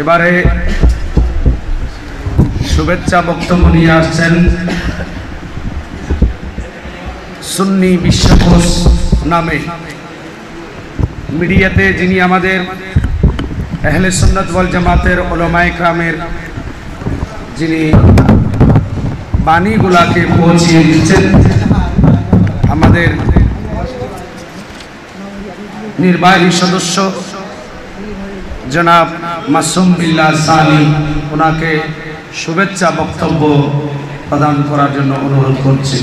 এবারে শুভেচ্ছা বক্তব্য নিয়ে আসছেন সুন্নি বিশ্বকোষ নামে মিডিয়াতে যিনি আমাদের আহলে সুন্নাত ওয়াল জামাতের উলামায়ে কেরামের যিনি বাণীগুলাকে পৌঁছিয়ে দিচ্ছেন, আমাদের নির্বাহী সদস্য জনাব মাসুম বিল্লাহ সানি, ওনাকে শুভেচ্ছা বক্তব্য প্রদান করার জন্য অনুরোধ করছি।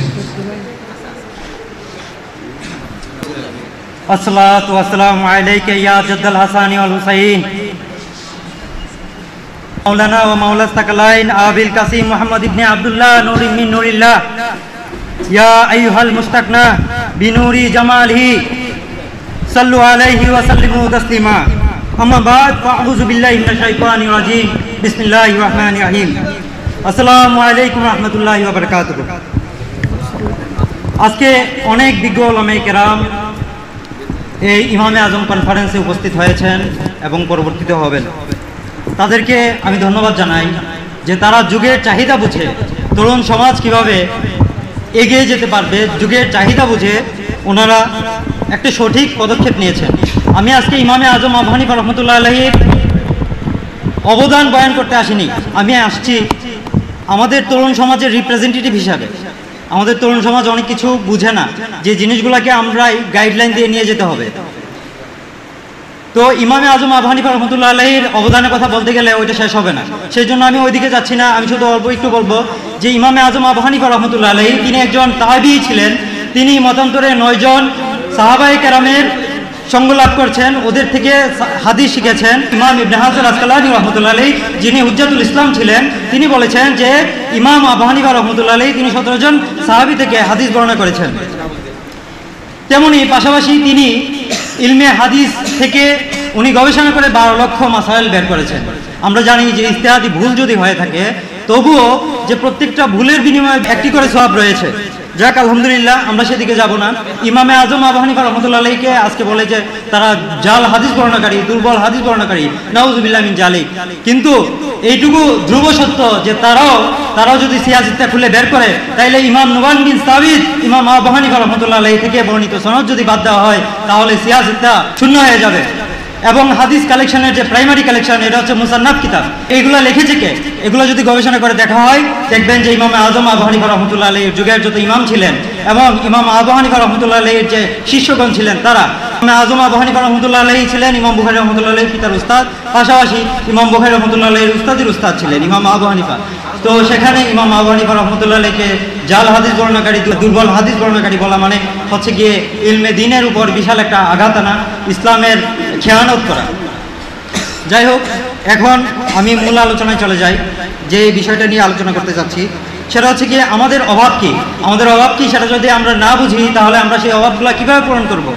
আসসালাতু ওয়াসসালামু আলাইকা ইয়া জাদ্দাল হাসানি ওয়াল হুসাইন মাওলানা ওয়া মাওলা সাকালাইন আবিল কাসিম মুহাম্মদ ইবনে আব্দুল্লাহ নূরি মিন নূরিল্লাহ ইয়া আইয়ুহাল মুস্তাকনা বিনুরি জামালিহি সাল্লু আলাইহি ওয়া সাল্লিমু তাসলিমা আম্মা বাদ ফাউযু বিল্লাহি মিনাশ শাইতানির রাজিম বিসমিল্লাহির রহমানির রহিম। আসসালামু আলাইকুম ওয়া রাহমাতুল্লাহি ওয়া বারাকাতুহু। আজকে অনেক বিজ্ঞ উলামায়ে কেরাম এই ইমামে আজম কনফারেন্সে উপস্থিত হয়েছেন এবং পরবর্তীতে হবেন। তাদেরকে আমি ধন্যবাদ জানাই যে তারা যুগের চাহিদা বুঝে তরুণ সমাজ কিভাবে এগিয়ে যেতে পারবে, যুগের চাহিদা বুঝে ওনারা একটা সঠিক পদক্ষেপ নিয়েছেন। আমি আজকে ইমামে আজম আবু হানিফা রহমতুল্লাহ আলাইহির অবদান বয়ান করতে আসিনি, আমি আসছি আমাদের তরুণ সমাজের রিপ্রেজেন্টেটিভ হিসাবে। আমাদের তরুণ সমাজ অনেক কিছু বুঝে না, যে জিনিসগুলোকে আমরা গাইডলাইন দিয়ে নিয়ে যেতে হবে। তো ইমামে আজম আবু হানিফা রহমতুল্লাহ আলাইহির অবদানের কথা বলতে গেলে ওইটা শেষ হবে না, সেই জন্য আমি ওইদিকে যাচ্ছি না। আমি শুধু অল্প একটু বলবো যে ইমামে আজম আবু হানিফা রহমতুল্লাহ আলাইহি তিনি একজন তাবিঈ ছিলেন। তিনি মতান্তরে 9 জন সাহাবায়ে কেরামের সঙ্গ লাভ করছেন, ওদের থেকে হাদিস শিখেছেন। ইমাম ইবনে হাজার আসকালানী রহমতুল্লাহ আলাইহি যিনি হুজ্জাতুল ইসলাম ছিলেন, তিনি বলেছেন যে ইমাম আবু হানিফা রহমতুল্লাহ আলাইহি তিনি 17 জন সাহাবী থেকে হাদিস বর্ণনা করেছেন। তেমনি পাশাপাশি তিনি ইলমে হাদিস থেকে উনি গবেষণা করে 12 লক্ষ মাসাইল বের করেছেন। আমরা জানি যে ইজতিহাদি ভুল যদি হয়ে থাকে তবুও যে প্রত্যেকটা ভুলের বিনিময়ে একটি করে সওয়াব রয়েছে। যাক আলহামদুলিল্লাহ, আমরা সেদিকে যাব না। ইমামে আজম আবু হানিফা রহমতুল্লাহ আলাইহিকে আজকে বলে যে তারা জাল হাদিস বর্ণনাকারী, দুর্বল হাদিস বর্ণনাকারী, নাউযুবিল্লাহ মিন জালিক। কিন্তু এইটুকু ধ্রুব সত্য যে তারাও যদি সিয়াসিত্তা খুলে বের করে, তাইলে ইমাম নুমান বিন সাবিত ইমাম আবু হানিফা রহমতুল্লাহ আলাইহি থেকে বর্ণিত সনদ যদি বাদ দেওয়া হয় তাহলে সিয়াসিত্তা শূন্য হয়ে যাবে। এবং হাদিস কালেকশনের যে প্রাইমারি কালেকশন, এটা হচ্ছে মুসান্নাফ কিতাব। এইগুলো লিখেছে কে? এগুলো যদি গবেষণা করে দেখা হয় দেখবেন যে ইমাম আজম আবু হানিফা রহমতুল্লাহ আলাইহির যুগের যত ইমাম ছিলেন এবং ইমাম আবু হানিফা রহমতুল্লাহ আলাইহির যে শিষ্যগণ ছিলেন, তারা ইমাম আজম আবু হানিফা রহমতুল্লাহ আলাইহি ছিলেন ইমাম বুখারী রহমতুল্লাহ আলাইহির পিতার উস্তাদ, পাশাপাশি ইমাম বুখারী রহমতুল্লাহ আলাইহির উস্তাদের উস্তাদ ছিলেন ইমাম আবু হানিফা। তো সেখানে ইমাম আবু হানিফা রহমতুল্লাহ আলাইহিকে জাল হাদিস বর্ণনাকারী, দুর্বল হাদিস বর্ণনাকারী বলা মানে হচ্ছে গিয়ে ইলমে দ্বীনের উপর বিশাল একটা আঘাত আনা, ইসলামের খেয়ানত করা। যাই হোক, এখন আমি মূল আলোচনায় চলে যাই। যে বিষয়টা নিয়ে আলোচনা করতে চাচ্ছি সেটা হচ্ছে কি আমাদের অভাব কি, সেটা যদি আমরা না বুঝি তাহলে আমরা সেই অভাবগুলো কীভাবে পূরণ করব।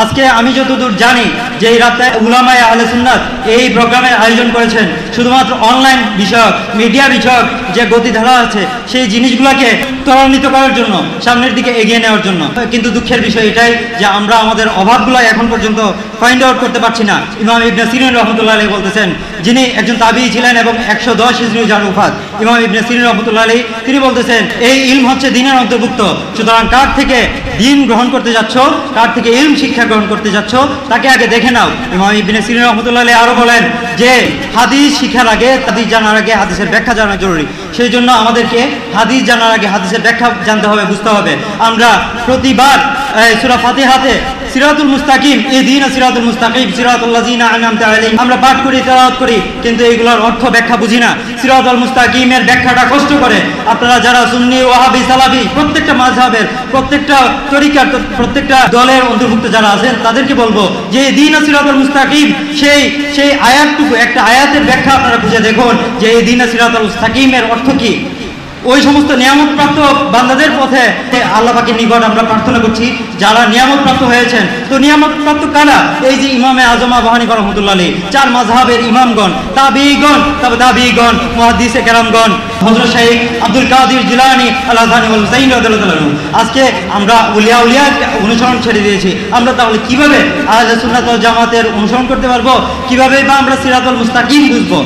আজকে আমি যতদূর জানি যে এই রাতে উলামায়ে আহলে সুন্নাত এই প্রোগ্রামের আয়োজন করেছেন শুধুমাত্র অনলাইন বিষয়ক, মিডিয়া বিষয়ক যে গতিধারা আছে সেই জিনিসগুলোকে ত্বরান্বিত করার জন্য, সামনের দিকে এগিয়ে নেওয়ার জন্য। কিন্তু দুঃখের বিষয় এটাই যে আমরা আমাদের অভাবগুলো এখন পর্যন্ত ফাইন্ড আউট করতে পারছি না। ইমাম ইবনে সিরিন রহমতুল্লাহ আলাইহি বলতেছেন, যিনি একজন তাবিঈ ছিলেন এবং 110 হিজরি যার ওফাত, ইমাম ইবনে সিরিন রহমতুল্লাহ আলাইহি তিনি বলতেছেন এই ইলম হচ্ছে দ্বীনের অন্তর্ভুক্ত। সুতরাং কার থেকে দ্বীন গ্রহণ করতে যাচ্ছ, কার থেকে ইলম শিক্ষা গ্রহণ করতে যাচ্ছ, তাকে আগে দেখে নাও। ইমাম ইবনে সিরিন রহমতুল্লাহ আলাইহি আরো বলেন যে হাদিস শিখার আগে, হাদিস জানার আগে হাদিসের ব্যাখ্যা জানা জরুরি। সেই জন্য আমাদেরকে হাদিস জানার আগে হাদিসের ব্যাখ্যা জানতে হবে, বুঝতে হবে। আমরা প্রতিবার সূরা ফাতিহাতে সিরাতুল মুস্তাকিম, ইহদিনা সিরাতুল মুস্তাকিম সিরাতুল লাযিনা আনআমতা আলাইহিম আমরা পাঠ করি, তেলাওয়াত করি, কিন্তু এইগুলোর অর্থ ব্যাখ্যা বুঝি না। সিরাতুল মুস্তাকিমের ব্যাখ্যাটা কষ্ট করে আপনারা যারা সুন্নি, ওয়াহাবি, সালাফি, প্রত্যেকটা মাযহাবের, প্রত্যেকটা তরিকার, প্রত্যেকটা দলের অন্তর্ভুক্ত যারা আছেন তাদেরকে বলবো যে ইহদিনা সিরাতুল মুস্তাকিম সেই আয়াতটুকু, একটা আয়াতের ব্যাখ্যা আপনারা খুঁজে দেখুন যে ইহদিনা সিরাতুল মুস্তাকিমের অর্থ কি। ওই সমস্ত নিয়ামতপ্রাপ্ত বান্দাদের পথে আল্লাহ পাকের নিকট আমরা প্রার্থনা করছি যারা নিয়ামতপ্রাপ্ত হয়েছেন। তো নিয়ামতপ্রাপ্ত কারা? এই যে ইমামে আজম আবু হানিফা রাহমাতুল্লাহ আলাইহি, চার মাযহাবের ইমামগণ, তাবিঈগণ, মুহাদ্দিসে কেরামগণ, হযরত শাইখ আব্দুল কাদের জিলানী আল-হাসানি ওয়াল হুসাইনি রাদিয়াল্লাহু আনহু। আজকে আমরা উলিয়া অনুসরণ ছেড়ে দিয়েছি। আমরা তাহলে কিভাবে আহলে সুন্নাত ওয়াল জামাতের অনুসরণ করতে পারবো? কিভাবে বা আমরা সিরাতুল মুস্তাকিম বুঝবো?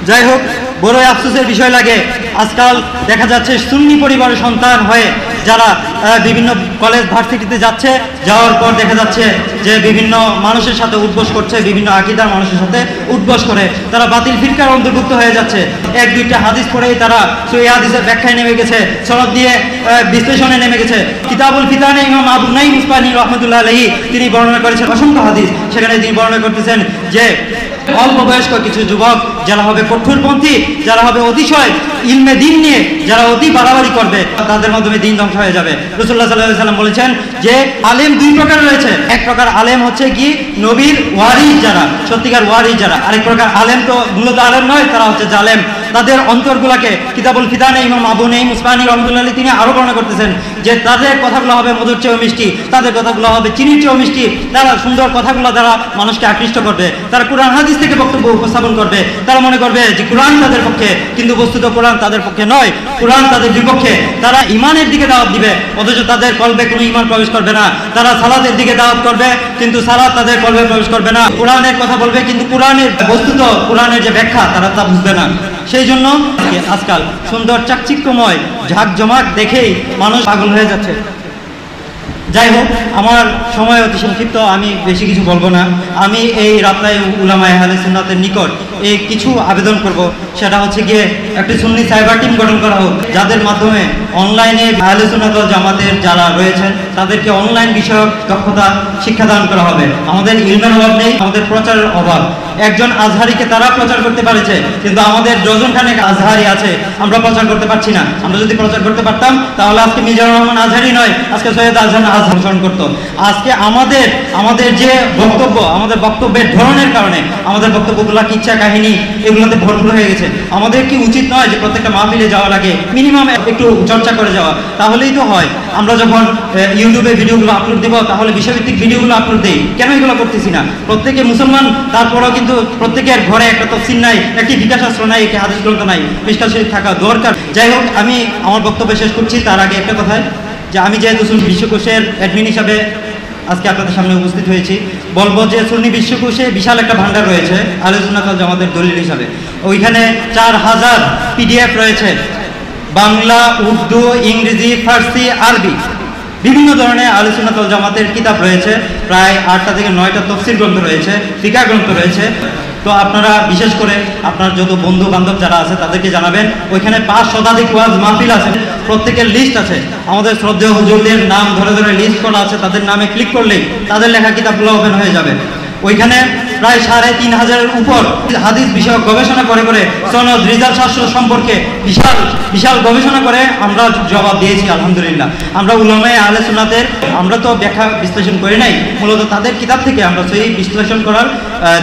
যাই হোক, বড়ই আফসোসের বিষয় লাগে আজকাল দেখা যাচ্ছে সুন্নি পরিবারের সন্তান হয়ে যারা বিভিন্ন কলেজ ভার্সিটিতে যাচ্ছে, যাওয়ার পর দেখা যাচ্ছে যে বিভিন্ন মানুষের সাথে উঠবোস করছে, বিভিন্ন আকীদার মানুষের সাথে উঠবোস করে তারা বাতিল ফিরকার অন্তর্ভুক্ত হয়ে যাচ্ছে। এক দুইটা হাদিস পড়েই তারা সেই হাদিসের ব্যাখ্যায় নেমে গেছে, সনদ দিয়ে বিশ্লেষণে নেমে গেছে। কিতাবুল ফিতানে ইমাম আবু নাঈম ইসপাহানী রাহমাতুল্লাহ আলাইহি তিনি বর্ণনা করেছেন অসংখ্য হাদিস। সেখানে তিনি বর্ণনা করতেছেন যে অল্প বয়স্ক কিছু যুবক যারা হবে কঠোরপন্থী, যারা হবে অতিশয় ইলমে দিন নিয়ে যারা অতি বাড়াবাড়ি করবে, তাদের মাধ্যমে দিন ধ্বংস হয়ে যাবে। রাসূলুল্লাহ সাল্লাল্লাহু আলাইহি ওয়াসাল্লাম বলেছেন যে আলেম দুই প্রকার রয়েছে। এক প্রকার আলেম হচ্ছে কি নবীর ওয়ারিস যারা, সত্যিকার ওয়ারিস যারা। আরেক প্রকার আলেম তো মূলত আলেম নয়, তারা হচ্ছে জালেম। তাদের অন্তরগুলাকে কিতাবুল ফিতানে ইমাম আবু নাঈম ইসপাহানী রাহমাতুল্লাহ আলাইহি তিনি আরো বর্ণনা করতেছেন যে তাদের কথাগুলো হবে মধুর চেয়েও মিষ্টি, তাদের কথাগুলো হবে চিনির চেয়েও মিষ্টি। তারা সুন্দর কথাগুলো দ্বারা মানুষকে আকৃষ্ট করবে, তারা কোরআন হাদিস থেকে বক্তব্য উপস্থাপন করবে। তারা মনে করবে যে কোরআন তাদের পক্ষে, কিন্তু বস্তুত কোরআন তাদের পক্ষে নয়, কোরআন তাদের বিপক্ষে। তারা ইমানের দিকে দাওয়াত দিবে অথচ তাদের কলবে কোনো ইমান প্রবেশ করবে না। তারা সালাতের দিকে দাওয়াত করবে কিন্তু সালাত তাদের কলবে প্রবেশ করবে না। কোরআনের কথা বলবে কিন্তু কোরআনের বস্তুত কোরআনের যে ব্যাখ্যা তারা তা বুঝবে না। সেই জন্য আজকাল সুন্দর চাকচিক্যময় ঝাঁকজমাক দেখেই মানুষ পাগল হয়ে যাচ্ছে। যাই হোক, আমার সময় অতি সংক্ষিপ্ত, আমি বেশি কিছু বলবো না। আমি এই রাতায় উলামায়ে আহলে সুন্নাতের নিকট এই কিছু আবেদন করব, সেটা হচ্ছে গিয়ে একটি সুন্নি সাইবার টিম গঠন করা হোক, যাদের মাধ্যমে অনলাইনে আহলে সুন্নাত ওয়াল জামাতের যারা রয়েছেন তাদেরকে অনলাইন বিষয়ক দক্ষতা শিক্ষাদান করা হবে। আমাদের ইলমের অভাব নেই, আমাদের প্রচারের অভাব। একজন আজহারিকে তারা প্রচার করতে পারেছে, কিন্তু আমাদের ডজন খানেক আজহারি আছে, আমরা প্রচার করতে পারছি না। আমরা যদি প্রচার করতে পারতাম তাহলে আজকে মিজানুর রহমান আজহারি নয়, আজকে সৈয়দ আজহার অনুসরণ করতো। আজকে আমাদের যে বক্তব্য, আমাদের বক্তব্যের ধরনের কারণে আমাদের বক্তব্যগুলো কিচ্ছা কাহিনী এগুলোতে ভরপুর হয়ে গেছে। আমাদের কি উচিত নয় যে প্রত্যেকটা মাহফিলে যাওয়ার আগে মিনিমাম একটু চর্চা করে যাওয়া? তাহলেই তো হয়। আমরা যখন ইউটিউবে ভিডিওগুলো আপলোড দিব তাহলে বিষয়ভিত্তিক ভিডিওগুলো আপলোড দিই, কেন এগুলো করতেছি না? প্রত্যেকে মুসলমান, তারপরেও কিন্তু প্রত্যেকের ঘরে একটা তফসির নাই, একটি বিকাশাস্ত্র নাই, একটি হাদিস গ্রন্থ নাই, মিশকাত শরীফ থাকা দরকার। যাই হোক, আমি আমার বক্তব্য শেষ করছি। তার আগে একটা কথা, যে আমি যেহেতু সুন্নি বিশ্বকোষের অ্যাডমিন হিসাবে আজকে আপনাদের সামনে উপস্থিত হয়েছি, বলবো যে সুন্নি বিশ্বকোষে বিশাল একটা ভান্ডার রয়েছে আহলে সুন্নাত ওয়াল জামাতের দলিল হিসাবে। ওইখানে 4000 PDF রয়েছে, বাংলা, উর্দু, ইংরেজি, ফার্সি, আরবি, বিভিন্ন ধরনের আহলে সুন্নাত ওয়াল জামাতের কিতাব রয়েছে। প্রায় 8টা থেকে 9টা তাফসীর গ্রন্থ রয়েছে, ফিকহ গ্রন্থ রয়েছে। তো আপনারা বিশেষ করে আপনার যত বন্ধু বান্ধব যারা আছে তাদেরকে জানাবেন, ওইখানে 5 শতাধিক ওয়াজ মাহফিল আছে, প্রত্যেকের লিস্ট আছে। আমাদের শ্রদ্ধেয় হুজুরদের নাম ধরে ধরে লিস্ট করা আছে, তাদের নামে ক্লিক করলেই তাদের লেখা কিতাবগুলো ওপেন হয়ে যাবে। ওইখানে প্রায় 3500-এর উপর হাদিস বিষয়ক গবেষণা করে সনদ, রিজাল শাস্ত্র সম্পর্কে বিশাল গবেষণা করে আমরা জবাব দিয়েছি আলহামদুলিল্লাহ। আমরা উলামায়ে আহলে সুন্নাতের আমরা তো ব্যাখ্যা বিশ্লেষণ করি নাই, মূলত তাদের কিতাব থেকে আমরা সেই বিশ্লেষণ করার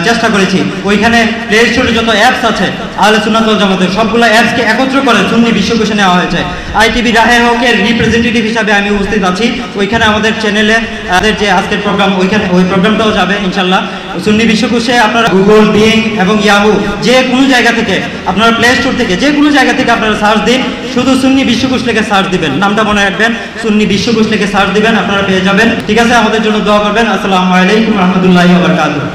চেষ্টা করেছি। ওইখানে প্লে স্টোরে যত অ্যাপস আছে আহলে সুন্নাত ওয়াল জামাতের সবগুলো অ্যাপসকে একত্র করে সুন্নি বিশ্বকোষে নেওয়া হয়েছে। ITV রাহে হকের রিপ্রেজেন্টেটিভ হিসাবে আমি উপস্থিত আছি। ওইখানে আমাদের চ্যানেলে আমাদের যে আজকের প্রোগ্রাম, ওইখানে ওই প্রোগ্রামটাও যাবে ইনশাল্লাহ। সুন্নি বিশ্বকোষে আপনারা গুগল, বিং এবং ইয়াহু যে কোনো জায়গা থেকে, আপনারা প্লে স্টোর থেকে যে কোনো জায়গা থেকে আপনারা সার্চ দিন, শুধু সুন্নি বিশ্বকোষ লিখে সার্চ দিবেন, নামটা মনে রাখবেন, সুন্নি বিশ্বকোষ লিখে সার্চ দিবেন, আপনারা পেয়ে যাবেন। ঠিক আছে, আমাদের জন্য দোয়া করবেন। আসসালামু আলাইকুম ওয়া রাহমাতুল্লাহি ওয়া বারাকাতুহু।